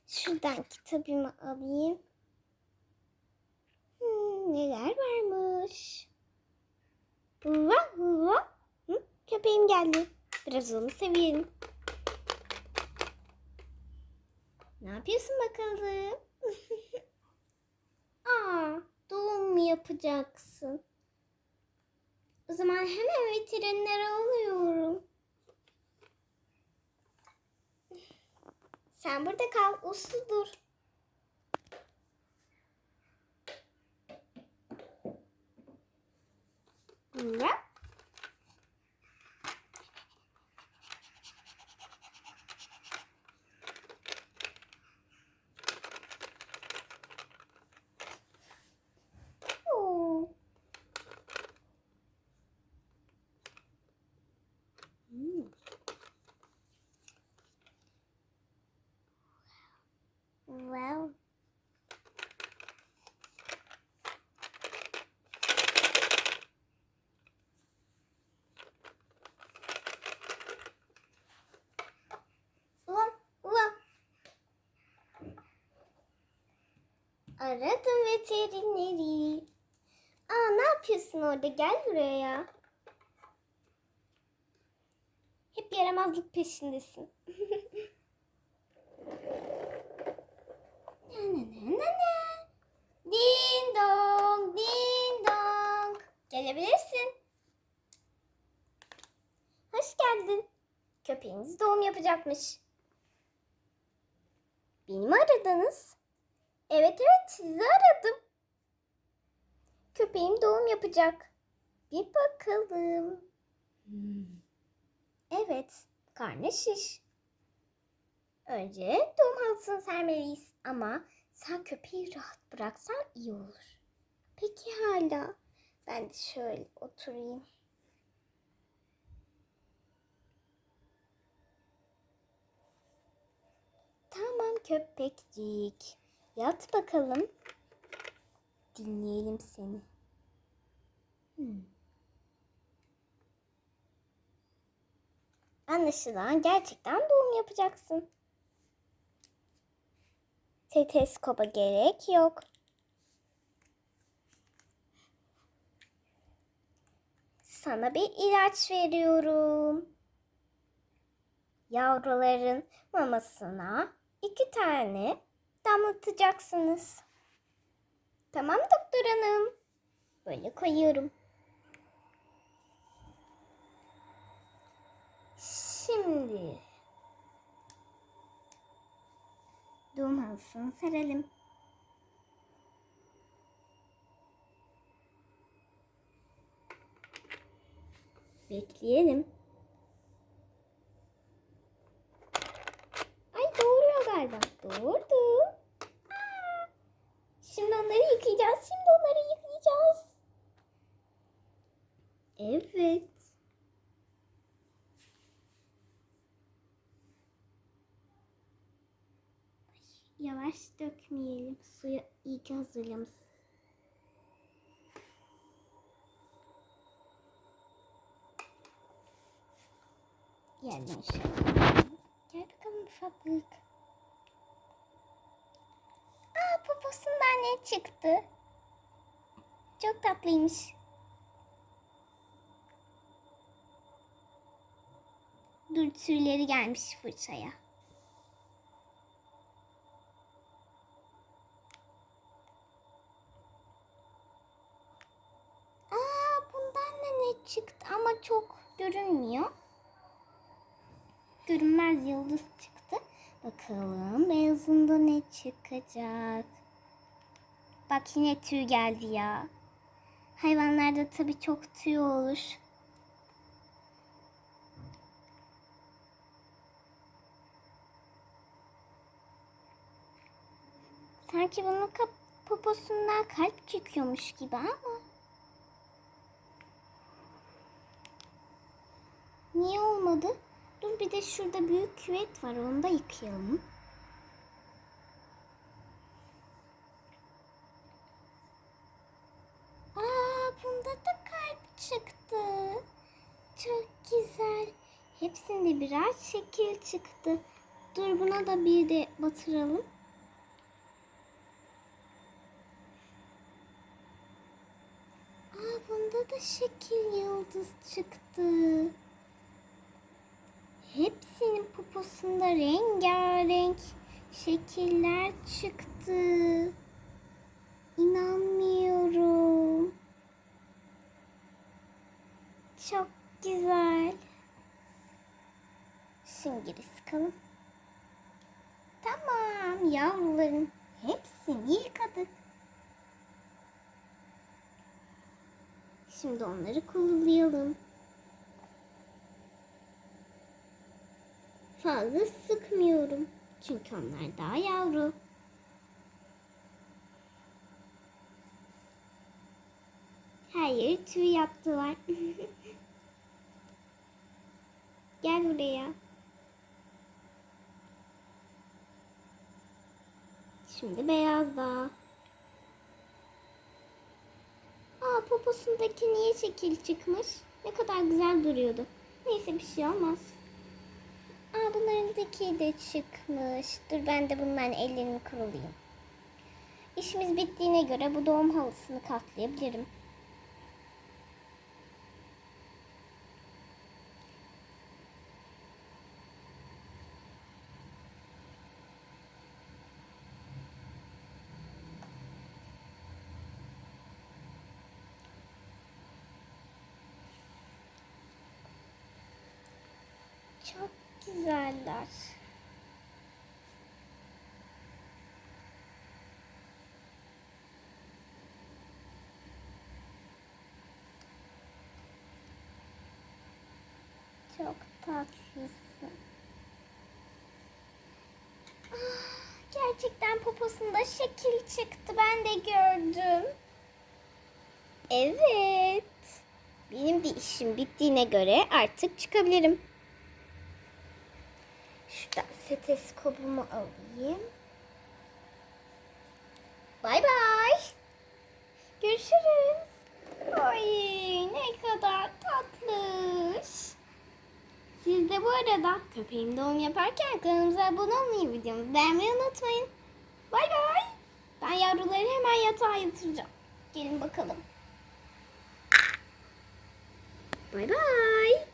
Şuradan kitabımı alayım. Neler varmış? Vah vah. Köpeğim geldi. Biraz onu sevelim. Ne yapıyorsun bakalım? Doğum mu yapacaksın? O zaman hemen veterinere alıyorum. Sen burada kal, uslu dur. Vah. Wow. Aradım veterineri. Ne yapıyorsun orada? Gel buraya. Hep yaramazlık peşindesin. Ding dong, ding dong. Gelebilirsin. Hoş geldin. Köpeğiniz doğum yapacakmış. Beni mi aradınız? Evet, sizi aradım. Köpeğim doğum yapacak. Bir bakalım. Evet, karnı şiş. Önce doğum halısını sermeliyiz ama sen köpeği rahat bıraksan iyi olur. Peki hala. Ben de şöyle oturayım. Tamam köpekcik. Yat bakalım. Dinleyelim seni. Anlaşılan gerçekten doğum yapacaksın. Stetoskopa gerek yok. Sana bir ilaç veriyorum. Yavruların mamasına 2 tane damlatacaksınız. Tamam doktor hanım. Böyle koyuyorum. Şimdi doğum halısını serelim. Bekleyelim. Ay doğuruyor galiba. Doğurdu. Şimdi onları yıkayacağız. Evet. Yavaş dökmeyelim. Suyu iyi ki hazırlamışsın. Yerden şöyle. Gel bakalım ufaklık. Poposundan ne çıktı? Çok tatlıymış. Dur tüyleri gelmiş fırçaya. Bundan da ne çıktı ama çok görünmüyor. Görünmez yıldız çıktı. Bakalım beyazında ne çıkacak. Bak yine tüy geldi ya. Hayvanlarda tabii çok tüy olur. Sanki bunun poposundan kalp çıkıyormuş gibi ama. Niye olmadı? Dur bir de şurada büyük küvet var. Onu da yıkayalım. Bunda da kalp çıktı. Çok güzel. Hepsi hepsinde birer şekil çıktı. Dur buna da bir de batıralım. Bunda da şekil yıldız çıktı. Hepsinin poposunda rengarenk şekiller çıktı. İnanmıyorum. Çok güzel. Süngeri sıkalım. Tamam yavruların hepsini yıkadık. Şimdi onları kurulayalım. Fazla sıkmıyorum. Çünkü onlar daha yavru. Her yeri tüy yaptılar. Gel buraya. Şimdi beyaz da. Poposundaki niye şekil çıkmış? Ne kadar güzel duruyordu. Neyse bir şey olmaz. Bunlarındaki de çıkmış. Dur ben de bunların ellerini kurulayım. İşimiz bittiğine göre bu doğum halısını katlayabilirim. Çok güzeller. Çok tatlısın. Gerçekten poposunda şekil çıktı. Ben de gördüm. Evet. Benim de işim bittiğine göre artık çıkabilirim. Şuradan stetoskopumu alayım. Bay bay. Görüşürüz. Ay ne kadar tatlış. Siz de bu arada köpeğim doğum yaparken kanalımıza abone olmayı, videomu beğenmeyi unutmayın. Bay bay. Ben yavruları hemen yatağa yatıracağım. Gelin bakalım. Bay bay.